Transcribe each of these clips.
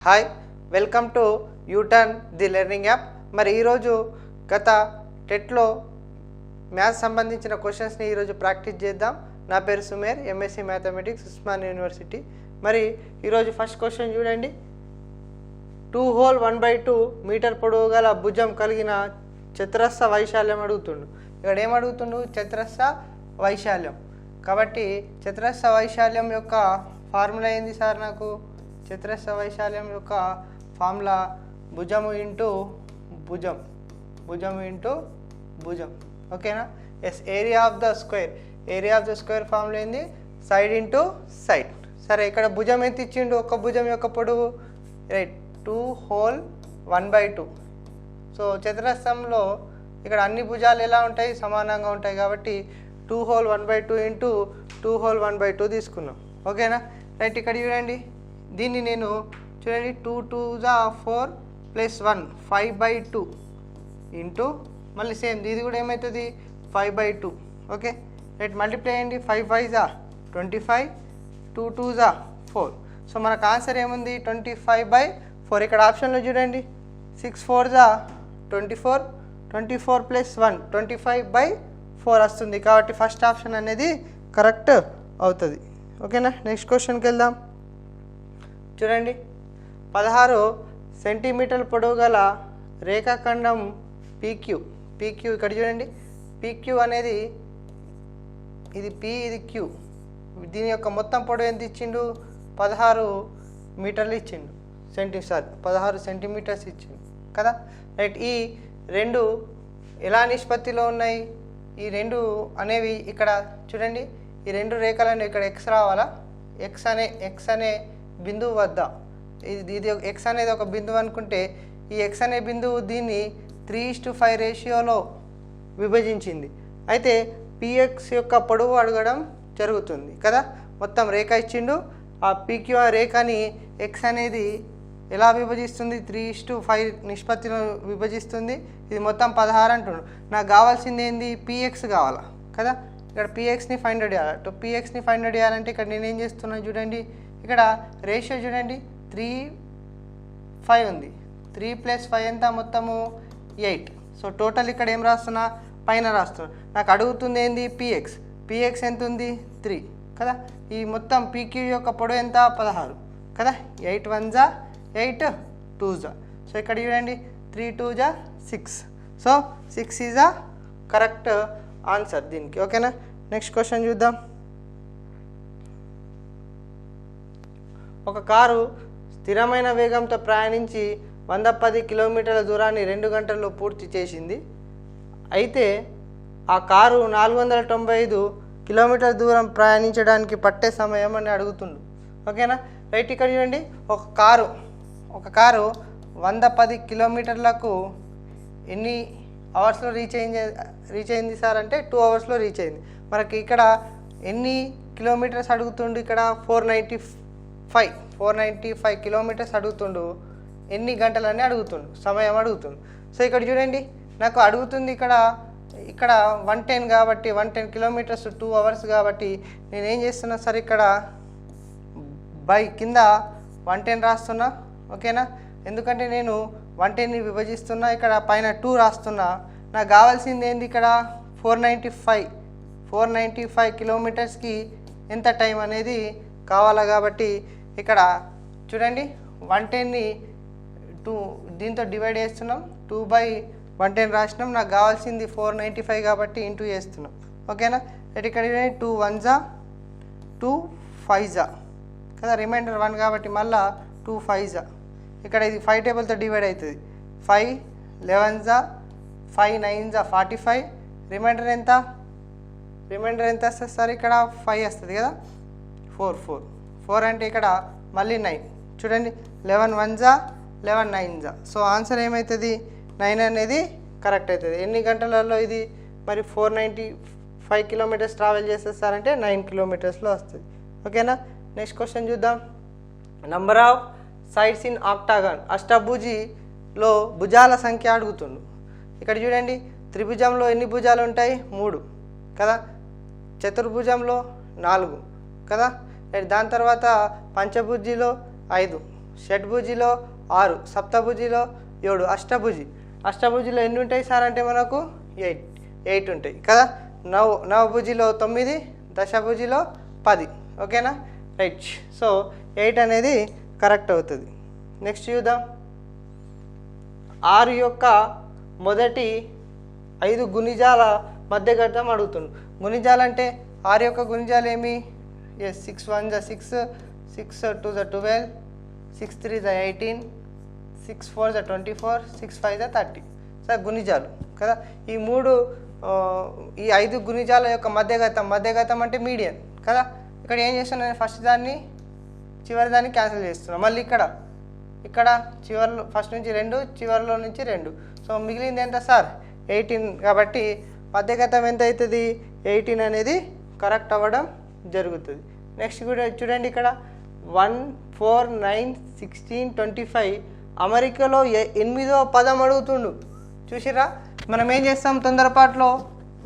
Hi, welcome to U turn the learning app. మరి ఈరోజు గత టెట్లో మ్యాథ్స్ సంబంధించిన క్వశ్చన్స్ని ఈరోజు ప్రాక్టీస్ చేద్దాం. నా పేరు Sumer, MSc mathematics, Osman university. మరి ఈరోజు ఫస్ట్ క్వశ్చన్ చూడండి. 2 హోల్ 1/2 మీటర్ పొడవు గల భుజం కలిగిన చతురస్ర వైశాల్యం అడుగుతుండు. ఇక్కడ ఏమడుగుతుండు? చతురస్ర వైశాల్యం. కాబట్టి చతురస్ర వైశాల్యం యొక్క ఫార్ములా ఏంది సార్? నాకు చతురస్ర వైశాల్యం యొక్క ఫార్ములా భుజము ఇంటూ భుజం, భుజము ఇంటూ భుజం. ఓకేనా? Yes, area of the square. Area of the square formula ఏంది? Side into side. సరే, ఇక్కడ భుజం ఎంత ఇచ్చిండు? ఒక భుజం యొక్క పొడవు రైట్ 2 హోల్ 1/2. సో చతురస్రంలో ఇక్కడ అన్ని భుజాలు ఎలా ఉంటాయి? సమానంగా ఉంటాయి. కాబట్టి 2 హోల్ 1/2 ఇంటూ 2 హోల్ 1/2 తీసుకున్నాం. ఓకేనా? రైట్, ఇక్కడ చూడండి. దీన్ని నేను చూడండి 2 2 4 ప్లస్ 1 5/2 ఇంటూ మళ్ళీ సేమ్ ఇది కూడా ఏమవుతుంది? 5/2. ఓకే, రైట్, మల్టిప్లై చేయండి. 5 5 25, 2 2 4. సో మనకు ఆన్సర్ ఏముంది? 25/4. ఇక్కడ ఆప్షన్లో చూడండి 6 4 24, 24 ప్లస్ 1 25/4 వస్తుంది. కాబట్టి ఫస్ట్ ఆప్షన్ అనేది కరెక్ట్ అవుతుంది. ఓకేనా? నెక్స్ట్ క్వశ్చన్కి వెళ్దాం. చూడండి, 16 సెంటీమీటర్ల పొడవు గల రేఖాఖండం పీక్యూ. ఇక్కడ చూడండి, పీక్యూ అనేది ఇది పీ, ఇది క్యూ. దీని యొక్క మొత్తం పొడవు ఎంత ఇచ్చిండు? 16 మీటర్లు ఇచ్చిండు. 16 సెంటీమీటర్స్ ఇచ్చిండు కదా. రైట్, ఈ రెండు ఎలా నిష్పత్తిలో ఉన్నాయి? ఈ రెండు అనేవి ఇక్కడ చూడండి, ఈ రెండు రేఖలను ఇక్కడ ఎక్స్ రావాలా? ఎక్స్ అనే బిందువు వద్ద ఇది ఎక్స్ అనేది ఒక బిందువు అనుకుంటే, ఈ ఎక్స్ అనే బిందువు దీన్ని 3:5 రేషియోలో విభజించింది. అయితే పిఎక్స్ యొక్క పొడవు అడగడం జరుగుతుంది కదా. మొత్తం రేఖ ఇచ్చిండు. ఆ పీక్యూ రేఖని ఎక్స్ అనేది ఎలా విభజిస్తుంది? 3:5 నిష్పత్తిలో విభజిస్తుంది. ఇది మొత్తం 16 అంటుండు. నాకు కావాల్సింది ఏంది? పిఎక్స్ కావాలా కదా. ఇక్కడ పిఎక్స్ని ఫైండ్ అవుట్ చేయాలి. పిఎక్స్ని ఫైండ్ అవుట్ చేయాలంటే ఇక్కడ నేనేం చేస్తున్నాను చూడండి, ఇక్కడ రేషియో చూడండి 3 5 ఉంది. 3 + 5 ఎంత? మొత్తము 8. సో టోటల్ ఇక్కడ ఏం రాస్తున్నా? పైన రాస్తున్నా. నాకు అడుగుతుంది ఏంది? పిఎక్స్ ఎంత ఉంది? 3 కదా. ఈ మొత్తం పీక్యూ యొక్క పొడవు ఎంత? 16 కదా. 8 1 8 2 సో ఇక్కడ చూడండి 3 2 6. So 6 is a correct answer దీనికి. ఓకేనా? నెక్స్ట్ క్వశ్చన్ చూద్దాం. ఒక కారు స్థిరమైన వేగంతో ప్రయాణించి 110 కిలోమీటర్ల దూరాన్ని 2 గంటల్లో పూర్తి చేసింది. అయితే ఆ కారు 495 కిలోమీటర్ల దూరం ప్రయాణించడానికి పట్టే సమయం అని అడుగుతుండు. ఓకేనా? రైట్, ఇక్కడ చూడండి, ఒక కారు 110 కిలోమీటర్లకు ఎన్ని అవర్స్లో రీచ్ అయింది సార్ అంటే 2 అవర్స్లో రీచ్ అయింది. మనకి ఇక్కడ ఎన్ని కిలోమీటర్స్ అడుగుతుండు? ఇక్కడ 495 కిలోమీటర్స్ అడుగుతుండు. ఎన్ని గంటలని అడుగుతుండు? సమయం అడుగుతుండు. సో ఇక్కడ చూడండి, నాకు అడుగుతుంది ఇక్కడ 110 కాబట్టి 110 కిలోమీటర్స్ 2 అవర్స్ కాబట్టి నేనేం చేస్తున్నా సార్? ఇక్కడ బై కింద 110 రాస్తున్నా. ఓకేనా? ఎందుకంటే నేను 110ని విభజిస్తున్నా, ఇక్కడ పైన 2 రాస్తున్నా. నాకు కావాల్సింది ఏంది? ఇక్కడ 495 కిలోమీటర్స్కి ఎంత టైం అనేది కావాలా. కాబట్టి ఇక్కడ చూడండి 110ని 2 దీంతో డివైడ్ చేస్తున్నాం. 2/110 రాసినాం. నాకు కావాల్సింది 495 కాబట్టి ఇంటూ చేస్తున్నాం. ఓకేనా? ఇక్కడ 2 1 2 5 కదా. రిమైండర్ 1 కాబట్టి మళ్ళీ 2 5 ఇక్కడ ఇది 5 టేబుల్తో డివైడ్ అవుతుంది. 5 11 5 9 45. రిమైండర్ ఎంత వస్తుంది సార్? ఇక్కడ 5 వస్తుంది కదా. 4 అంటే ఇక్కడ మళ్ళీ 9. చూడండి 11 1 11 9. సో ఆన్సర్ ఏమవుతుంది? 9 అనేది కరెక్ట్ అవుతుంది. ఎన్ని గంటలలో ఇది మరి 495 కిలోమీటర్స్ ట్రావెల్ చేస్తుంది సార్ అంటే 9 కిలోమీటర్స్లో వస్తుంది. ఓకేనా? నెక్స్ట్ క్వశ్చన్ చూద్దాం. Number of sides in octagon. అష్టభుజిలో భుజాల సంఖ్య అడుగుతుండు. ఇక్కడ చూడండి, త్రిభుజంలో ఎన్ని భుజాలు ఉంటాయి? 3 కదా. చతుర్భుజంలో 4 కదా. దాని తర్వాత పంచభుజిలో 5. షడ్భుజిలో 6, సప్తభుజిలో 7, అష్టభుజిలో ఎన్ని ఉంటాయి సార్ అంటే మనకు 8 ఉంటాయి కదా. నవభుజిలో 9, దశభుజిలో 10. ఓకేనా, రైట్. సో 8 అనేది కరెక్ట్ అవుతుంది. నెక్స్ట్ చూద్దాం. 6 యొక్క మొదటి 5 గుణిజాల మధ్యగతం అడుగుతుండు. గుణిజాలు అంటే 6 యొక్క గుణిజాలు ఏమి? 6 1 6, 6 2 12, 6 3 18, 6 4 24, 6 5 30. సార్ గుణిజాలు కదా. ఈ 5 గుణిజాల యొక్క మధ్యగతం అంటే మీడియన్ కదా. ఇక్కడ ఏం చేస్తున్నాను నేను? ఫస్ట్ దాన్ని చివరి దాన్ని క్యాన్సిల్ చేస్తున్నాను. మళ్ళీ ఇక్కడ చివరిలో ఫస్ట్ నుంచి 2, చివరిలో నుంచి 2. సో మిగిలింది ఎంత సార్? 18. కాబట్టి మధ్యగతం ఎంత అవుతుంది? 18 అనేది కరెక్ట్ అవ్వడం జరుగుతుంది. నెక్స్ట్ కూడా చూడండి, ఇక్కడ 1 4 9 16 25 అమెరికాలో 8వ పదం అడుగుతుండు. చూసిరా, మనం ఏం చేస్తాం తొందరపాటులో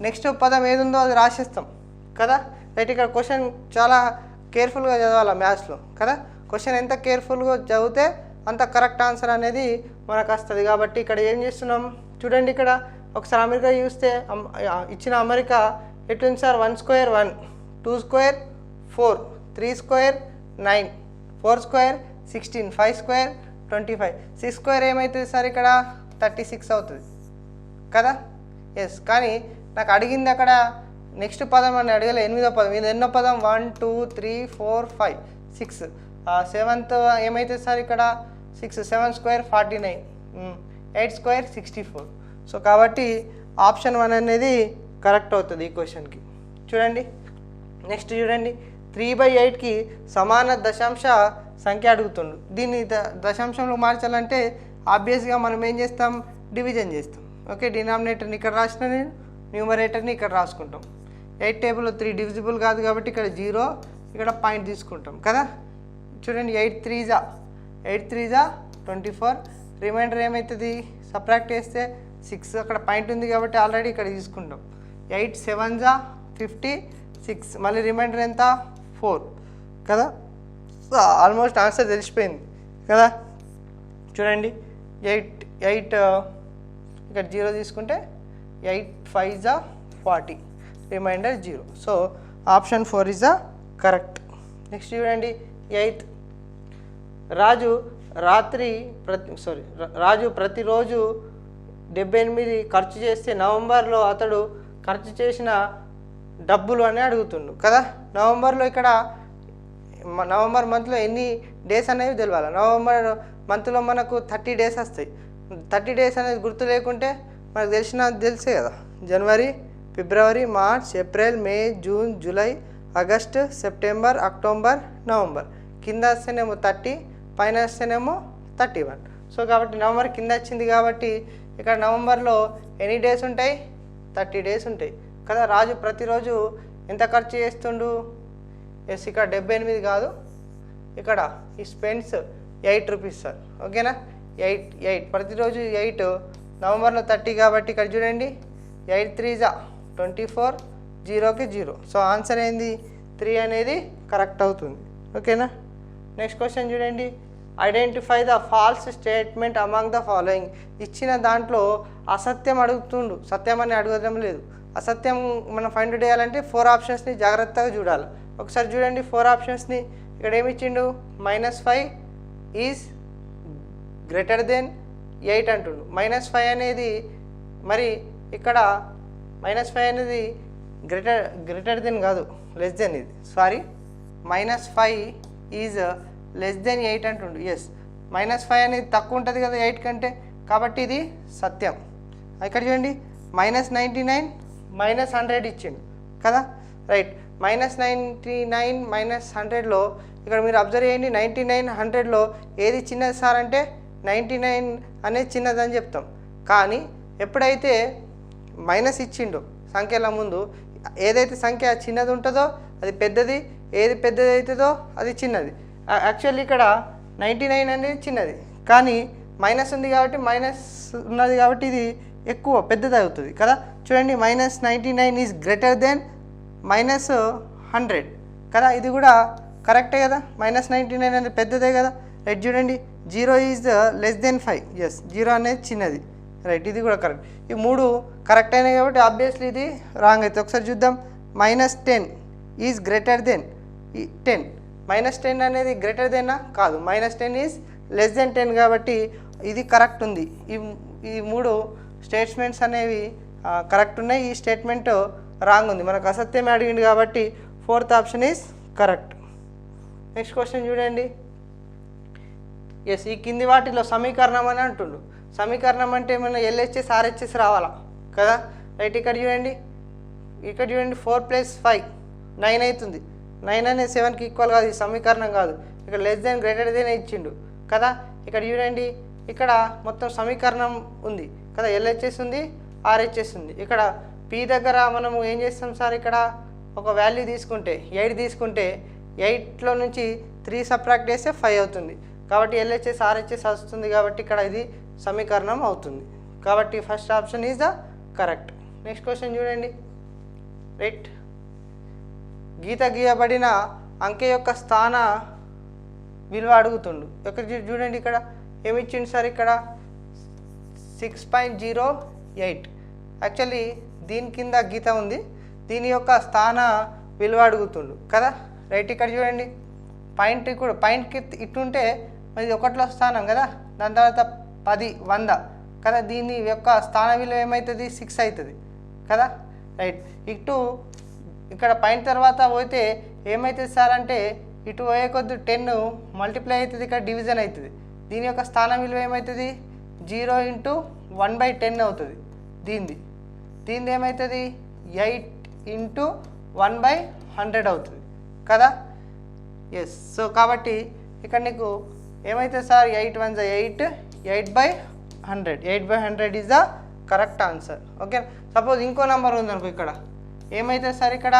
నెక్స్ట్ పదం ఏది ఉందో అది రాసేస్తాం కదా. రైట్, ఇక్కడ క్వశ్చన్ చాలా కేర్ఫుల్గా చదవాలి మ్యాథ్స్లో కదా. క్వశ్చన్ ఎంత కేర్ఫుల్గా చదివితే అంత కరెక్ట్ ఆన్సర్ అనేది మనకు వస్తుంది. కాబట్టి ఇక్కడ ఏం చేస్తున్నాం చూడండి. ఇక్కడ ఒకసారి అమెరికా చూస్తే ఇచ్చిన అమెరికా ఎట్లుంది sir? 1 square 1, 2 square 4, 3 square 9, 4 square 16, 5 square 25, 6 square ఏమవుతుంది సార్? ఇక్కడ 36 అవుతుంది కదా. ఎస్, కానీ నాకు అడిగింది అక్కడ నెక్స్ట్ పదం అని అడగలే. 8వ పదం. ఇది ఎన్నో పదం? 1 2 3 4 5 6. 7th ఏమవుతుంది సార్? ఇక్కడ 6, 7 స్క్వేర్ 49, 8 స్క్వేర్ 64. సో కాబట్టి ఆప్షన్ 1 అనేది కరెక్ట్ అవుతుంది ఈ క్వశ్చన్కి. చూడండి, నెక్స్ట్ చూడండి. 3/8కి సమాన దశాంశ సంఖ్య అడుగుతుండు. దీన్ని దశాంశంలో మార్చాలంటే ఆబ్వియస్గా మనం ఏం చేస్తాం? డివిజన్ చేస్తాం. ఓకే, డినామినేటర్ని ఇక్కడ రాసిన నేను, న్యూమరేటర్ని ఇక్కడ రాసుకుంటాం. 8 టేబుల్లో 3 డివిజిబుల్ కాదు కాబట్టి ఇక్కడ 0, ఇక్కడ పాయింట్ తీసుకుంటాం కదా. చూడండి, 8 3 జా 24. రిమైండర్ ఏమవుతుంది? సబ్ట్రాక్ట్ చేస్తే 6, అక్కడ పాయింట్ ఉంది కాబట్టి ఆల్రెడీ ఇక్కడ తీసుకుంటాం. 8 7 జా 56. మళ్ళీ రిమైండర్ ఎంత? 4 కదా. ఆల్మోస్ట్ ఆన్సర్ తెలిసిపోయింది కదా. చూడండి, 8 ఇక్కడ 0 తీసుకుంటే 8 5 జా 40, reminder 0. So option 4 is the correct. Next చూడండి, 8th. రాజు ప్రతిరోజు 78 ఖర్చు చేస్తే నవంబర్లో అతడు ఖర్చు చేసిన డబ్బులు అని అడుగుతుండు కదా. నవంబర్లో ఇక్కడ నవంబర్ మంత్లో ఎన్ని డేస్ అనేవి తెలియాలి. నవంబర్ మంత్లో మనకు 30 డేస్ వస్తాయి. 30 డేస్ అనేది గుర్తు లేకుంటే మనకు తెలిసే కదా. జనవరి, ఫిబ్రవరి, March, April, May, June, July, August, September, October, November. కింద వస్తేనేమో 30, పైన వస్తేనేమో 31. సో కాబట్టి నవంబర్ కింద వచ్చింది కాబట్టి ఇక్కడ నవంబర్లో ఎన్ని డేస్ ఉంటాయి? 30 డేస్ ఉంటాయి కదా. రాజు ప్రతిరోజు ఎంత ఖర్చు చేస్తుండు? ఎస్, ఇక్కడ 78 కాదు, ఇక్కడ ఈ స్పెండ్స్ 8 రూపీస్ సార్. ఓకేనా, 8 ప్రతిరోజు 8, నవంబర్లో 30 కాబట్టి ఇక్కడ చూడండి, 8 3 జా 24, 0కి 0. సో ఆన్సర్ ఏంది? 3 అనేది కరెక్ట్ అవుతుంది. ఓకేనా. నెక్స్ట్ క్వశ్చన్ చూడండి. Identify the false statement among the following. ఇచ్చిన దాంట్లో అసత్యం అడుగుతుండు, సత్యం అని అడగడం లేదు. అసత్యం మనం ఫైండ్ చేయాలంటే 4 ఆప్షన్స్ని జాగ్రత్తగా చూడాలి. ఒకసారి చూడండి 4 ఆప్షన్స్ని. ఇక్కడ ఏమి ఇచ్చిండు? -5 ఈజ్ గ్రేటర్ దెన్ 8 అంటుండు. -5 అనేది మరి ఇక్కడ -5 అనేది గ్రేటర్ దెన్ కాదు, లెస్ దెన్. ఇది సారీ, -5 ఈజ్ లెస్ దెన్ 8 అంటుండు. ఎస్, -5 అనేది తక్కువ ఉంటుంది కదా 8 కంటే, కాబట్టి ఇది సత్యం. ఇక్కడ చూడండి, -99 -100 ఇచ్చిండు కదా. రైట్, -99 -100లో ఇక్కడ మీరు అబ్జర్వ్ చేయండి. 99 100లో ఏది చిన్నది సార్ అంటే 99 అనేది చిన్నదని చెప్తాం. కానీ ఎప్పుడైతే మైనస్ ఇచ్చిండో సంఖ్యల ముందు, ఏదైతే సంఖ్య చిన్నది ఉంటుందో అది పెద్దది, ఏది పెద్దది అవుతుందో అది చిన్నది. యాక్చువల్లీ ఇక్కడ 99 అనేది చిన్నది, కానీ మైనస్ ఉంది కాబట్టి, మైనస్ ఉన్నది కాబట్టి ఇది ఎక్కువ పెద్దది అవుతుంది కదా. చూడండి, -99 ఈజ్ గ్రేటర్ దెన్ -100 కదా. ఇది కూడా కరెక్టే కదా. -99 అనేది పెద్దదే కదా. రైట్ చూడండి 0 ఈజ్ లెస్ దెన్ 5 ఎస్ 0 అనేది చిన్నది రైట్ ఇది కూడా కరెక్ట్ ఈ మూడు కరెక్ట్ అయినాయి కాబట్టి ఆబ్వియస్లీ ఇది రాంగ్ అయితే ఒకసారి చూద్దాం -10 ఈజ్ గ్రేటర్ దెన్ 10 -10 అనేది గ్రేటర్ దెన్నా కాదు -10 ఈజ్ లెస్ దెన్ 10 కాబట్టి ఇది కరెక్ట్ ఉంది ఈ మూడు స్టేట్మెంట్స్ అనేవి కరెక్ట్ ఉన్నాయి ఈ స్టేట్మెంట్ రాంగ్ ఉంది మనకు అసత్యం అడిగింది కాబట్టి 4th option is correct next question చూడండి ఎస్ ఈ కింది వాటిలో సమీకరణం అని అంటుండు సమీకరణం అంటే ఏమైనా LHS RHS రావాలా కదా రైట్ ఇక్కడ చూడండి 4 + 5 9 అవుతుంది 9 అనేది 7కి ఈక్వల్ కాదు ఈ సమీకరణం కాదు ఇక్కడ లెస్ దెన్ గ్రేటర్ దెన్ ఇచ్చిండు కదా ఇక్కడ చూడండి ఇక్కడ మొత్తం సమీకరణం ఉంది కదా LHS ఉంది RHS ఉంది ఇక్కడ P దగ్గర మనము ఏం చేస్తాం సార్ ఇక్కడ ఒక వాల్యూ తీసుకుంటే 8 తీసుకుంటే 8లో నుంచి 3 సబ్ట్రాక్ట్ చేస్తే 5 అవుతుంది కాబట్టి LHS RHS వస్తుంది కాబట్టి ఇక్కడ ఇది సమీకరణం అవుతుంది కాబట్టి first option is the correct next question చూడండి రైట్ గీత గీయబడిన అంకె యొక్క స్థాన విలువ అడుగుతుండు ఇక్కడ చూడండి ఇక్కడ ఏమి ఇచ్చిండు సార్ ఇక్కడ 6.08 యాక్చువల్లీ దీని కింద గీత ఉంది దీని యొక్క స్థాన విలువ అడుగుతుండు కదా రైట్ ఇక్కడ చూడండి పాయింట్కి ఇటుంటే ఇది 1లో స్థానం కదా దాని తర్వాత 10 100 కదా దీని యొక్క స్థాన విలువ ఏమవుతుంది 6 అవుతుంది కదా రైట్ ఇటు ఇక్కడ పాయింట్ తర్వాత పోతే ఏమవుతుంది సార్ అంటే ఇటు పోయే కొద్ది 10 మల్టిప్లై అవుతుంది ఇక్కడ డివిజన్ అవుతుంది దీని యొక్క స్థాన విలువ ఏమవుతుంది 0 × 1/10 అవుతుంది దీనిది ఏమవుతుంది 8 × 1/100 అవుతుంది కదా ఎస్ సో కాబట్టి ఇక్కడ నీకు ఏమవుతుంది sir 8 1 8 8/100 8/100 is the correct answer okay suppose ఇంకో నెంబర్ ఉందనుకో ఇక్కడ ఏమవుతుంది సార్ ఇక్కడ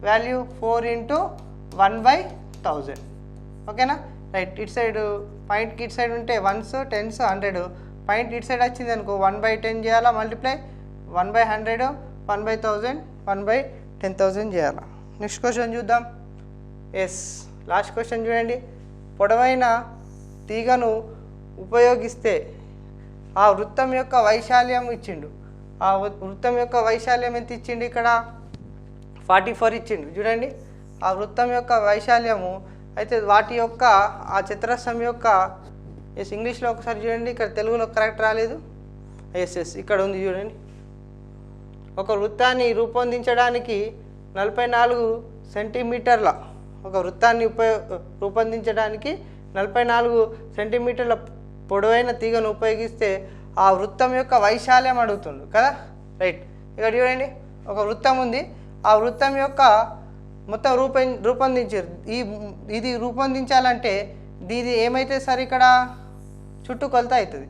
వాల్యూ 4 × 1/1000 ఓకేనా రైట్ ఇటు సైడ్ పాయింట్కి ఇటు సైడ్ ఉంటే 1s 10s 100 పాయింట్ ఇటు సైడ్ వచ్చింది అనుకో 1/10 చేయాలా మల్టిప్లై 1/100 1/1000 1/10,000 చేయాలా నెక్స్ట్ క్వశ్చన్ చూద్దాం ఎస్ లాస్ట్ క్వశ్చన్ చూడండి పొడవైన తీగను ఉపయోగిస్తే ఆ వృత్తం యొక్క వైశాల్యం ఇచ్చిండు ఆ వృత్తం యొక్క వైశాల్యం ఎంత ఇచ్చిండు ఇక్కడ 44 ఇచ్చిండు చూడండి ఆ వృత్తం యొక్క వైశాల్యము అయితే వాటి యొక్క ఆ చతురస్రం యొక్క ఎస్ ఇంగ్లీష్లో ఒకసారి చూడండి ఇక్కడ తెలుగులో కరెక్ట్ రాలేదు ఎస్ ఇక్కడ ఉంది చూడండి ఒక వృత్తాన్ని రూపొందించడానికి 44 సెంటీమీటర్ల ఒక వృత్తాన్ని రూపొందించడానికి 44 సెంటీమీటర్ల పొడవైన తీగను ఉపయోగిస్తే ఆ వృత్తం యొక్క వైశాల్యం అడుగుతుండు కదా రైట్ ఇక్కడ చూడండి ఒక వృత్తం ఉంది ఆ వృత్తం యొక్క మొత్తం రూపొందించారు ఇది రూపొందించాలంటే దీది ఏమైతే సార్ ఇక్కడ చుట్టుకొలత అవుతుంది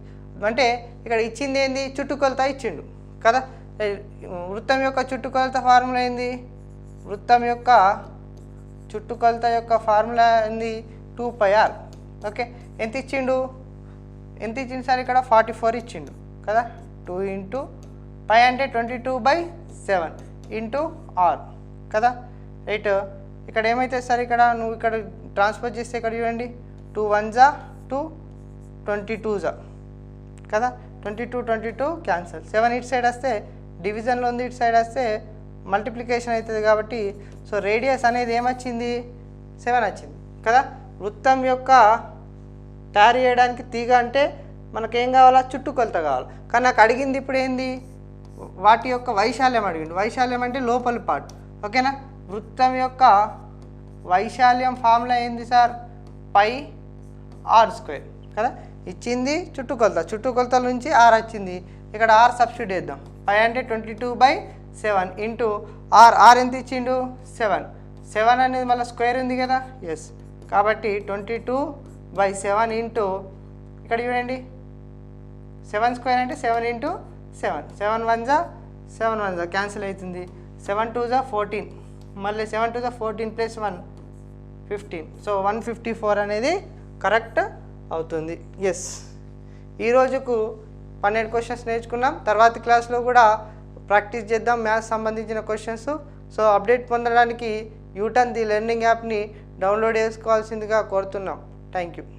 అంటే ఇక్కడ ఇచ్చింది ఏంది చుట్టుకొలత ఇచ్చిండు కదా వృత్తం యొక్క చుట్టుకొలత ఫార్ములా ఏంది వృత్తం యొక్క చుట్టుకొలత యొక్క ఫార్ములా ఏంది 2πr ఓకే ఎంత ఇచ్చిండు సార్ ఇక్కడ 44 ఇచ్చిండు కదా 2 × π అంటే 22/7 × r కదా రైట్ ఇక్కడ ఏమైతే సార్ ఇక్కడ నువ్వు ఇక్కడ ట్రాన్స్ఫర్ చేస్తే ఇక్కడ చూడండి 2 1s 2 22s కదా 22 క్యాన్సల్ 7 ఇటు సైడ్ వస్తే డివిజన్లో ఉంది ఇటు సైడ్ వస్తే మల్టిప్లికేషన్ అవుతుంది కాబట్టి సో రేడియస్ అనేది ఏమొచ్చింది 7 వచ్చింది కదా వృత్తం యొక్క తయారు చేయడానికి తీగ అంటే మనకేం కావాలా చుట్టుకొలత కావాలి కానీ నాకు అడిగింది ఇప్పుడు ఏంది వాటి యొక్క వైశాల్యం అడిగింది వైశాల్యం అంటే లోపలి పార్ట్ ఓకేనా వృత్తం యొక్క వైశాల్యం ఫార్ములా ఏంది సార్ πr² కదా ఇచ్చింది చుట్టుకొలతల నుంచి r వచ్చింది ఇక్కడ r సబ్స్టిట్యూట్ చేద్దాం π అంటే 22/7 r ఎంత ఇచ్చిండు 7 అనేది మళ్ళీ స్క్వేర్ ఉంది కదా ఎస్ కాబట్టి 22/7 ఇక్కడ చూడండి 7² అంటే 7 × 7 7 1s 7 1s క్యాన్సిల్ అవుతుంది 7 2s 14 మళ్ళీ 7 2s 14 + 1 15 సో 154 అనేది కరెక్ట్ అవుతుంది ఎస్ ఈరోజుకు 12 క్వశ్చన్స్ నేర్చుకున్నాం తర్వాతి క్లాస్లో కూడా ప్రాక్టీస్ చేద్దాం మ్యాథ్స్ సంబంధించిన క్వశ్చన్స్ సో అప్డేట్ పొందడానికి యూటర్న్ ది లెర్నింగ్ యాప్ని డౌన్లోడ్ చేసుకోవాల్సిందిగా కోరుతున్నాం థ్యాంక్ యూ